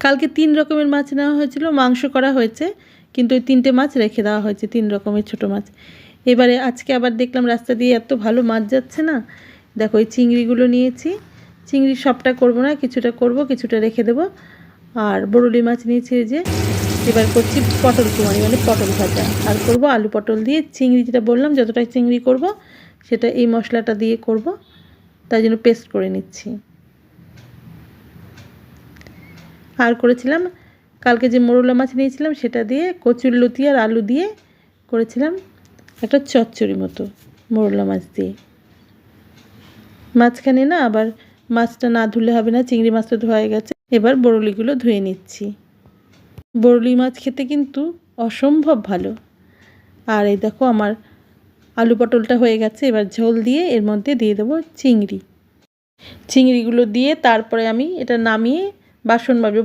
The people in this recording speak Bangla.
কালকে 3 রকমের মাছ নেওয়া হয়েছিল, মাংস করা হয়েছে, কিন্তু ওই 3টে মাছ রেখে দেওয়া হয়েছে, 3 রকমের ছোটো মাছ। এবারে আজকে আবার দেখলাম রাস্তা দিয়ে এত ভালো মাছ যাচ্ছে না, দেখো এই চিংড়িগুলো নিয়েছি। চিংড়ি সবটা করব না, কিছুটা করব, কিছুটা রেখে দেবো। আর বরুলি মাছ নিয়েছি এই যে। এবার করছি পটল কুমারি, মানে পটল ভাজা, আর করব আলু পটল দিয়ে চিংড়ি। যেটা বললাম যতটা চিংড়ি করব সেটা এই মশলাটা দিয়ে করব, তাই জন্য পেস্ট করে নিচ্ছি। আর করেছিলাম কালকে যে মোরলা মাছ নিয়েছিলাম সেটা দিয়ে কচুরলতি আর আলু দিয়ে করেছিলাম একটা চচ্চড়ি মতো মোরলা মাছ দিয়ে। মাঝখানে না আবার মাছটা না ধুলে হবে না, চিংড়ি মাছটা ধোয়া গেছে। এবার বরুলিগুলো ধুয়ে নিচ্ছি। বরুলি মাছ খেতে কিন্তু অসম্ভব ভালো। আর এই দেখো আমার আলু পটলটা হয়ে গেছে। এবার ঝোল দিয়ে এর মধ্যে দিয়ে দেবো চিংড়ি। চিংড়িগুলো দিয়ে তারপরে আমি এটা নামিয়ে বাসন মাজবো।